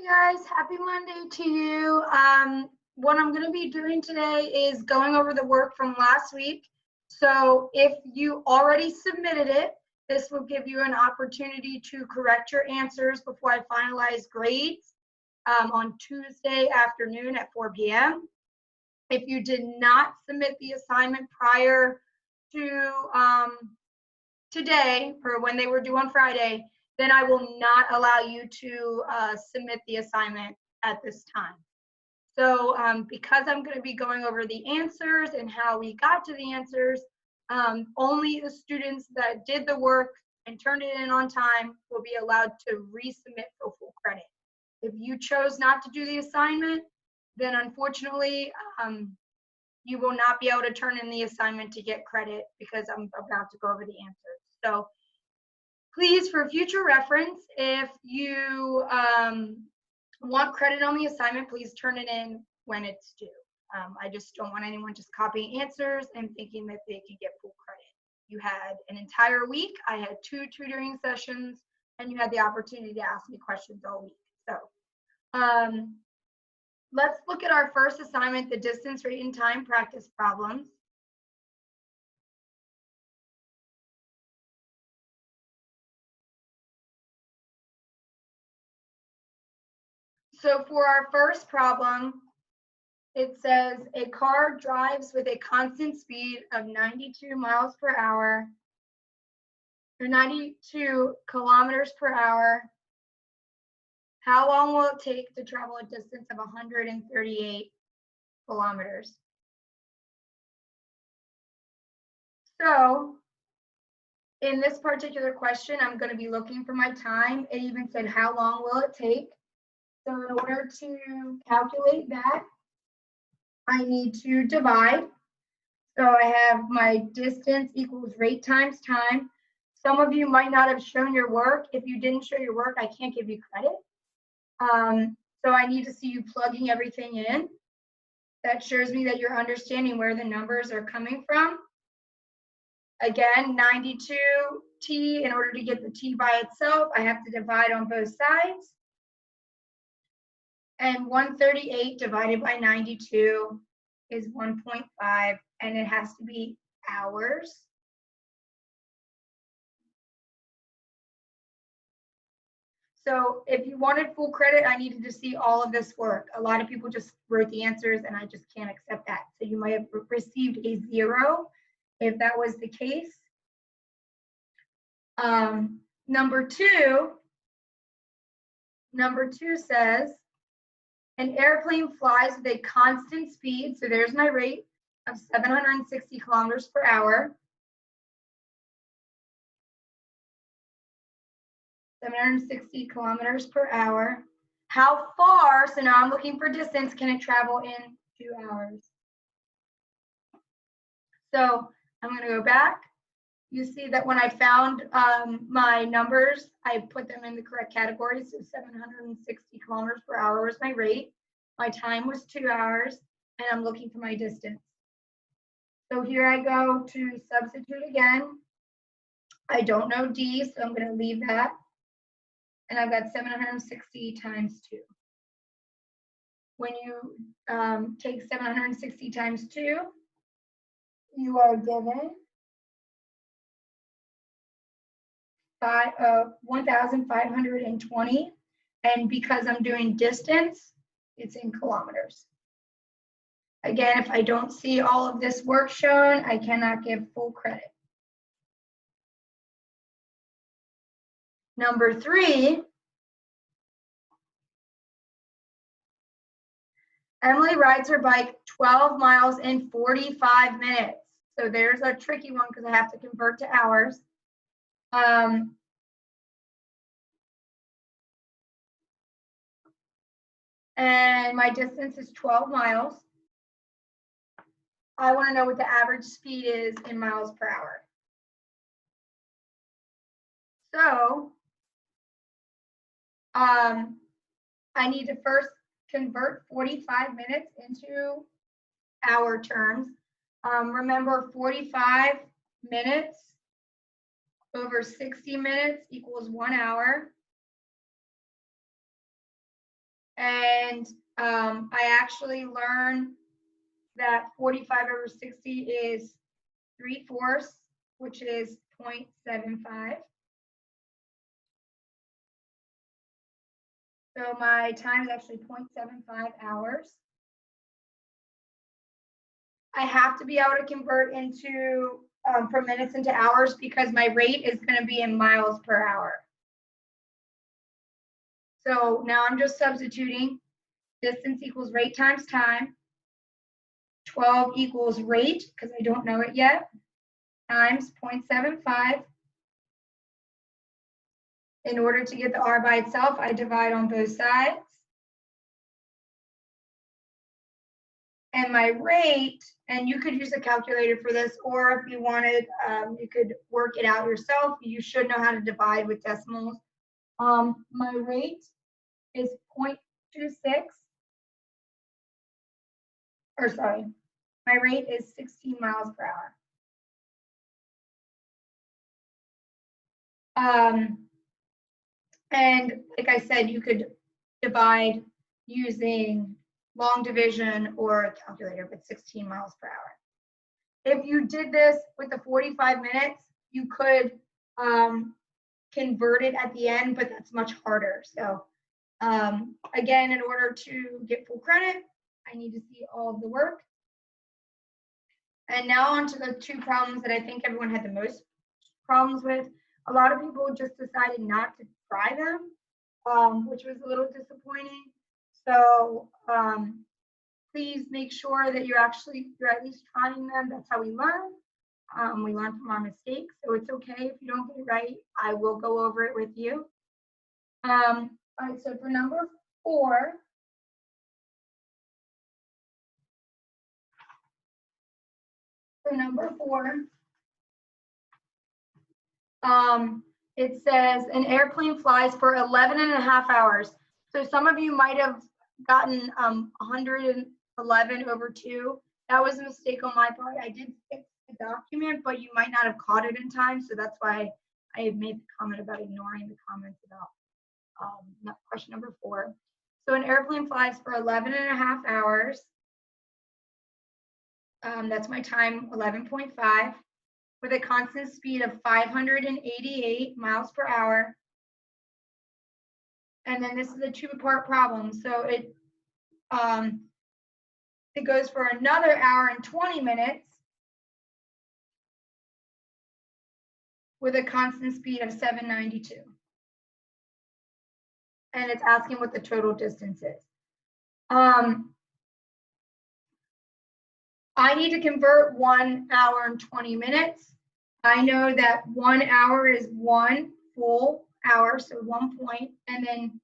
Hey guys, happy Monday to you. What I'm going to be doing today is going over the work from last week. So if you already submitted it, this will give you an opportunity to correct your answers before I finalize grades on Tuesday afternoon at 4 p.m. If you did not submit the assignment prior to today or when they were due on Friday, then I will not allow you to submit the assignment at this time. So because I'm going to be going over the answers and how we got to the answers, only the students that did the work and turned it in on time will be allowed to resubmit for full credit. If you chose not to do the assignment, then unfortunately, you will not be able to turn in the assignment to get credit because I'm about to go over the answers. So please, for future reference, if you want credit on the assignment, please turn it in when it's due. I just don't want anyone just copying answers and thinking that they can get full credit. You had an entire week. I had 2 tutoring sessions, and you had the opportunity to ask me questions all week. So let's look at our first assignment, the distance, rate, and time practice problems. So for our first problem, it says a car drives with a constant speed of 92 miles per hour or 92 kilometers per hour. How long will it take to travel a distance of 138 kilometers? So in this particular question, I'm going to be looking for my time. It even said, how long will it take? So in order to calculate that, I need to divide. So I have my distance equals rate times time. Some of you might not have shown your work. If you didn't show your work, I can't give you credit. So I need to see you plugging everything in. That shows me that you're understanding where the numbers are coming from. Again, 92t, in order to get the t by itself, I have to divide on both sides. And 138 divided by 92 is 1.5, and it has to be hours. So if you wanted full credit, I needed to see all of this work. A lot of people just wrote the answers, and I just can't accept that. So you might have received a 0 if that was the case. Number two says, an airplane flies with a constant speed, so there's my rate, of 760 kilometers per hour. 760 kilometers per hour. How far, so now I'm looking for distance, can it travel in 2 hours? So I'm going to go back. You see that when I found my numbers, I put them in the correct categories. So 760 kilometers per hour was my rate. My time was 2 hours, and I'm looking for my distance. So here I go to substitute again. I don't know D, so I'm going to leave that. And I've got 760 times 2. When you take 760 times 2, you are given 1,520. And because I'm doing distance, it's in kilometers. Again, if I don't see all of this work shown, I cannot give full credit. Number 3, Emily rides her bike 12 miles in 45 minutes. So there's a tricky one because I have to convert to hours. And my distance is 12 miles. I want to know what the average speed is in miles per hour. So I need to first convert 45 minutes into hour terms. Remember, 45 minutes over 60 minutes equals 1 hour. And I actually learned that 45 over 60 is 3/4, which is 0.75. So my time is actually 0.75 hours. I have to be able to convert into from minutes into hours because my rate is going to be in miles per hour. So now I'm just substituting distance equals rate times time. 12 equals rate, because I don't know it yet, times 0.75. In order to get the R by itself, I divide on both sides. And my rate, and you could use a calculator for this, or if you wanted, you could work it out yourself. You should know how to divide with decimals. My rate is 0.26, or sorry, my rate is 16 miles per hour. And like I said, you could divide using long division or a calculator with 16 miles per hour. If you did this with the 45 minutes, you could convert it at the end, but that's much harder. So again, in order to get full credit, I need to see all of the work. And now on to the two problems that I think everyone had the most problems with. A lot of people just decided not to try them, which was a little disappointing. So please make sure that you're at least trying them. That's how we learn. We learn from our mistakes. So it's okay if you don't get it right. I will go over it with you. All right, so for number 4, it says an airplane flies for 11.5 hours. So some of you might have gotten 111 over 2. That was a mistake on my part. I did fix the document, but you might not have caught it in time. So that's why I had made the comment about ignoring the comments about question number 4. So an airplane flies for 11.5 hours. That's my time, 11.5, with a constant speed of 588 miles per hour. And then this is a 2-part problem. So it goes for another hour and 20 minutes with a constant speed of 792. And it's asking what the total distance is. I need to convert 1 hour and 20 minutes. I know that 1 hour is 1 full hour, so 1 point, and then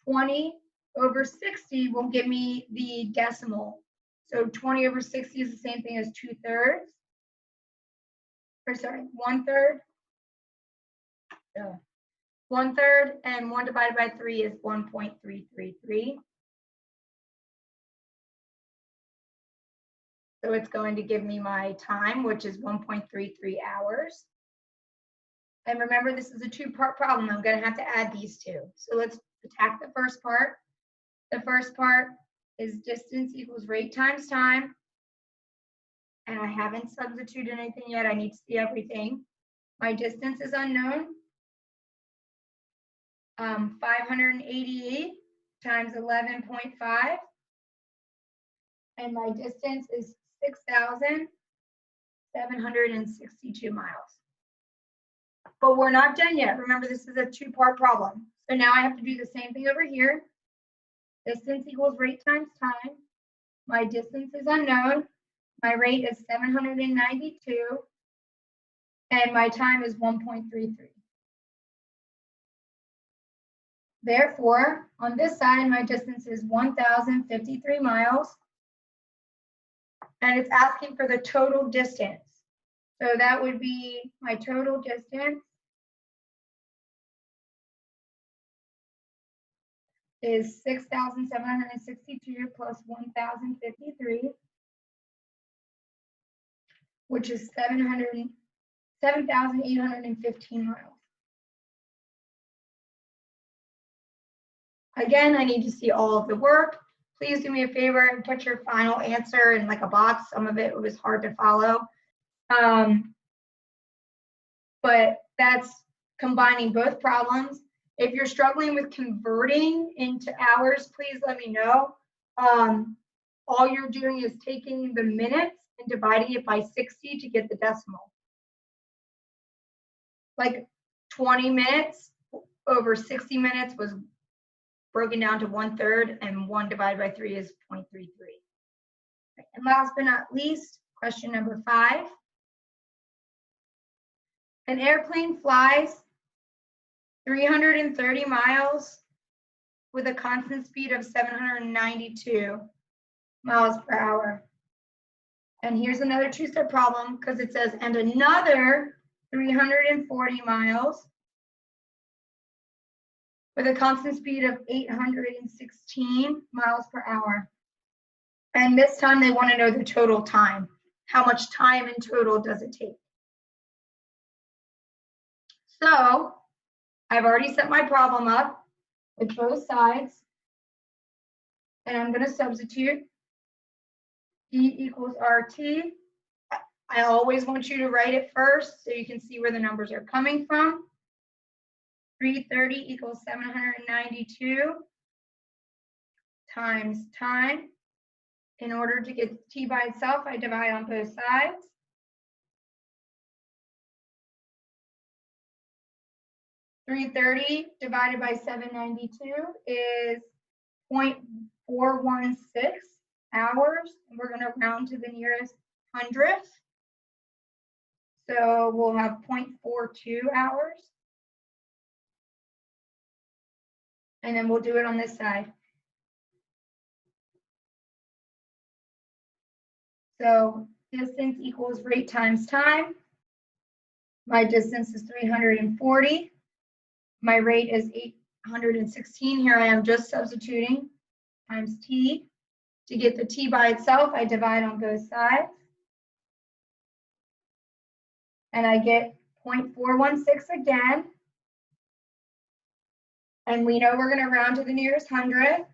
20 over 60 will give me the decimal. So 20 over 60 is the same thing as 2/3, or sorry, 1/3. 1/3, and 1 divided by 3 is 1.333. So it's going to give me my time, which is 1.33 hours. And remember, this is a 2-part problem. I'm going to have to add these two. So let's attack the first part. The first part is distance equals rate times time. And I haven't substituted anything yet. I need to see everything. My distance is unknown. 588 times 11.5. And my distance is 6,762 miles. But we're not done yet. Remember, this is a 2-part problem. So now I have to do the same thing over here. Distance equals rate times time. My distance is unknown. My rate is 792. And my time is 1.33. Therefore, on this side, my distance is 1,053 miles. And it's asking for the total distance. So that would be my total distance is 6,762 plus 1,053, which is 7,815 miles. Again, I need to see all of the work. Please do me a favor and put your final answer in like a box. Some of it was hard to follow. But that's combining both problems. If you're struggling with converting into hours, please let me know. All you're doing is taking the minutes and dividing it by 60 to get the decimal. Like 20 minutes over 60 minutes was broken down to 1/3, and 1 divided by 3 is 0.33. And last but not least, question number 5. An airplane flies 330 miles with a constant speed of 792 miles per hour. And here's another two-step problem because it says, and another 340 miles with a constant speed of 816 miles per hour. And this time they want to know the total time. How much time in total does it take? So I've already set my problem up with both sides. And I'm going to substitute E equals RT. I always want you to write it first so you can see where the numbers are coming from. 330 equals 792 times time. In order to get T by itself, I divide on both sides. $330 divided by 792 is 0.416 hours. And we're going to round to the nearest hundredth. So we'll have 0.42 hours. And then we'll do it on this side. So distance equals rate times time. My distance is 340. My rate is 816. Here I am just substituting times T. To get the T by itself, I divide on both sides. And I get 0.416 again. And we know we're going to round to the nearest hundredth.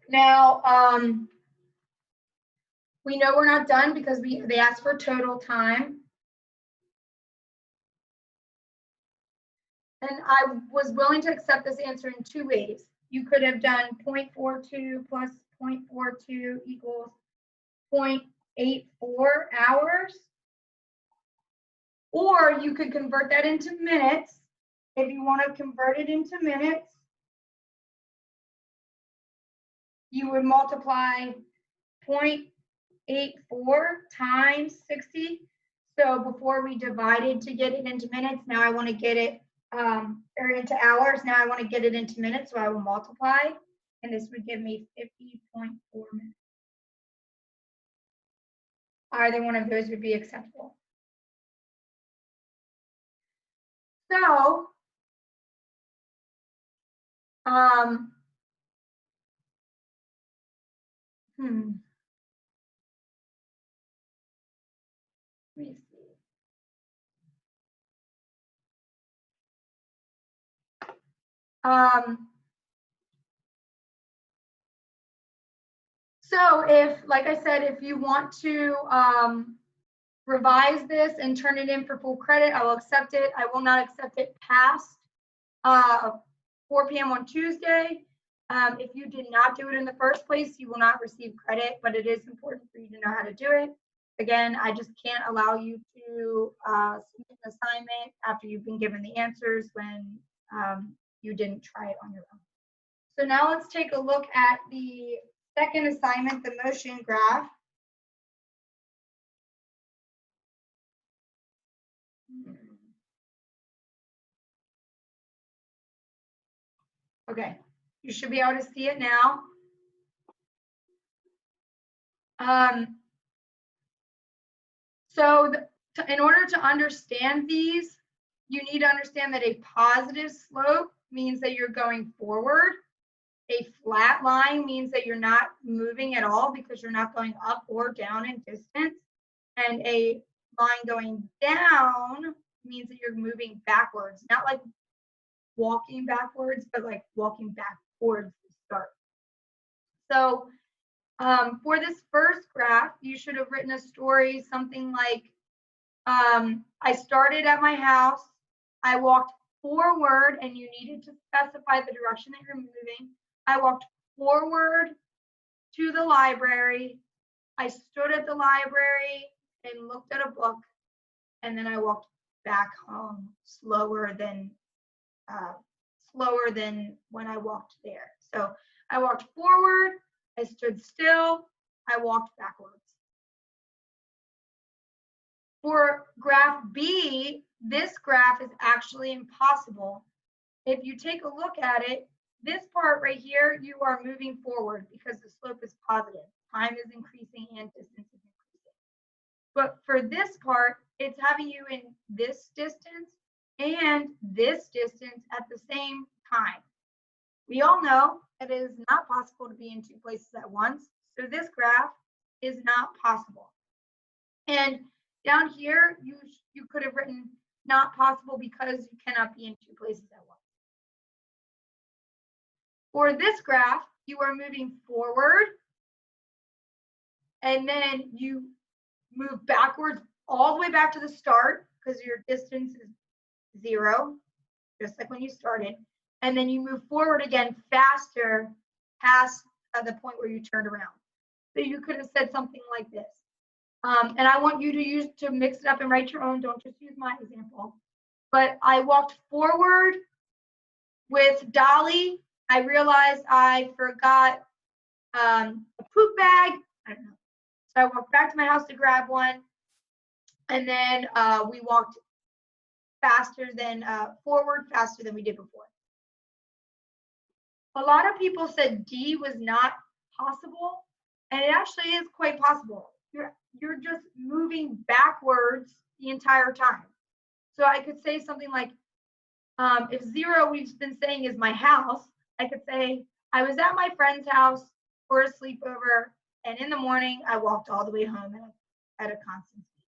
Now, we know we're not done because they asked for total time. And I was willing to accept this answer in 2 ways. You could have done 0.42 plus 0.42 equals 0.84 hours. Or you could convert that into minutes. If you want to convert it into minutes, you would multiply 0.84 times 60. So before we divided to get it into minutes, now I want to get it or into hours. Now I want to get it into minutes, so I will multiply, and this would give me 50.4 minutes. Either one of those would be acceptable. So, let me see. So if, like I said, if you want to revise this and turn it in for full credit, I will accept it. I will not accept it past 4 p.m. on Tuesday. If you did not do it in the first place, you will not receive credit, but it is important for you to know how to do it. Again, I just can't allow you to submit an assignment after you've been given the answers when you didn't try it on your own. So now let's take a look at the second assignment, the motion graph. Okay, you should be able to see it now. So in order to understand these, you need to understand that a positive slope means that you're going forward. A flat line means that you're not moving at all because you're not going up or down in distance. And a line going down means that you're moving backwards, not like walking backwards, but like walking backwards to start. So for this first graph, you should have written a story, something like, I started at my house, I walked forward, and you needed to specify the direction that you're moving. I walked forward to the library, I stood at the library and looked at a book, and then I walked back home slower than when I walked there. So I walked forward, I stood still, I walked backwards. For graph B, this graph is actually impossible. If you take a look at it, this part right here, you are moving forward because the slope is positive. Time is increasing and distance is increasing. But for this part, it's having you in this distance and this distance at the same time. We all know that it is not possible to be in two places at once. So this graph is not possible. And down here, you could have written not possible because you cannot be in two places at once. For this graph, you are moving forward, and then you move backwards all the way back to the start because your distance is 0, just like when you started. And then you move forward again faster past the point where you turned around. So you could have said something like this. And I want you to mix it up and write your own. Don't just use my example. But I walked forward with Dolly. I realized I forgot a poop bag. I don't know. So I walked back to my house to grab one. And then we walked forward faster than we did before. A lot of people said D was not possible, and it actually is quite possible. You're just moving backwards the entire time. So I could say something like, if 0 we've been saying is my house, I could say, I was at my friend's house for a sleepover, and in the morning I walked all the way home at a constant speed.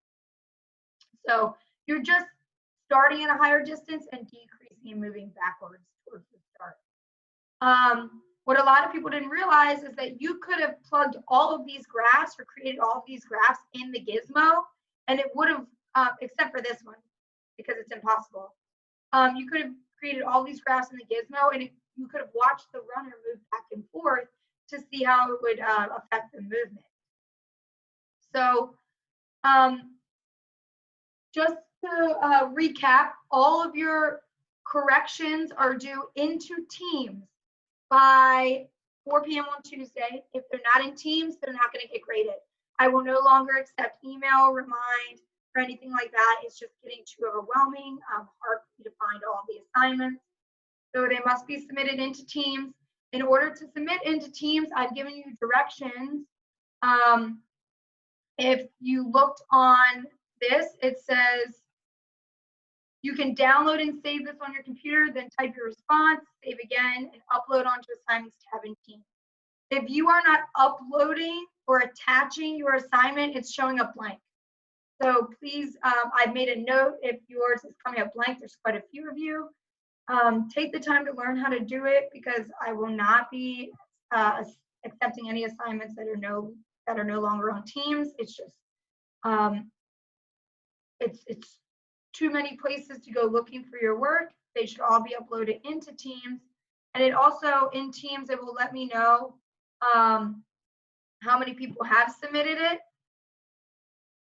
So you're just starting at a higher distance and decreasing and moving backwards towards the start. What a lot of people didn't realize is that you could have plugged all of these graphs or created all of these graphs in the gizmo, and it would have, except for this one, because it's impossible. You could have created all these graphs in the gizmo, and you could have watched the runner move back and forth to see how it would affect the movement. So just to recap, all of your corrections are due into Teams by 4 p.m. on Tuesday. If they're not in Teams, they're not going to get graded. I will no longer accept email, remind, or anything like that. It's just getting too overwhelming, hard for me to find all the assignments. So they must be submitted into Teams. In order to submit into Teams, I've given you directions. If you looked on this, it says you can download and save this on your computer, then type your response, save again, and upload onto assignments tab in Teams. If you are not uploading or attaching your assignment, it's showing up blank. So please, I've made a note if yours is coming up blank. There's quite a few of you. Take the time to learn how to do it, because I will not be accepting any assignments that are no longer on Teams. It's just it's too many places to go looking for your work. They should all be uploaded into Teams. And it also, in Teams, it will let me know how many people have submitted it.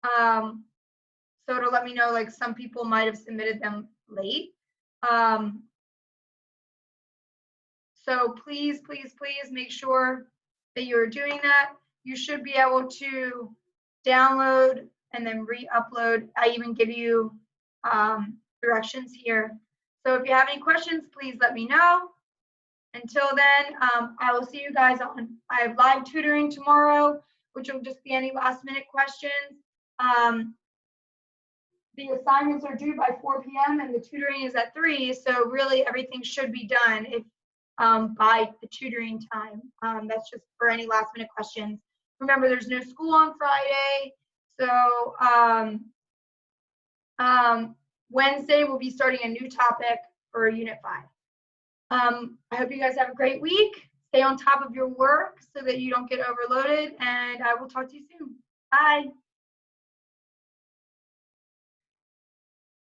So it'll let me know, like, some people might have submitted them late. So please, please, please make sure that you're doing that. You should be able to download and then re-upload. I even give you directions here. So if you have any questions, please let me know. Until then, I will see you guys on. I have live tutoring tomorrow, which will just be any last minute questions. The assignments are due by 4 p.m. and the tutoring is at 3. So really everything should be done by the tutoring time. That's just for any last minute questions. Remember, there's no school on Friday. So Wednesday, we'll be starting a new topic for Unit 5. I hope you guys have a great week. Stay on top of your work so that you don't get overloaded, and I will talk to you soon. Bye.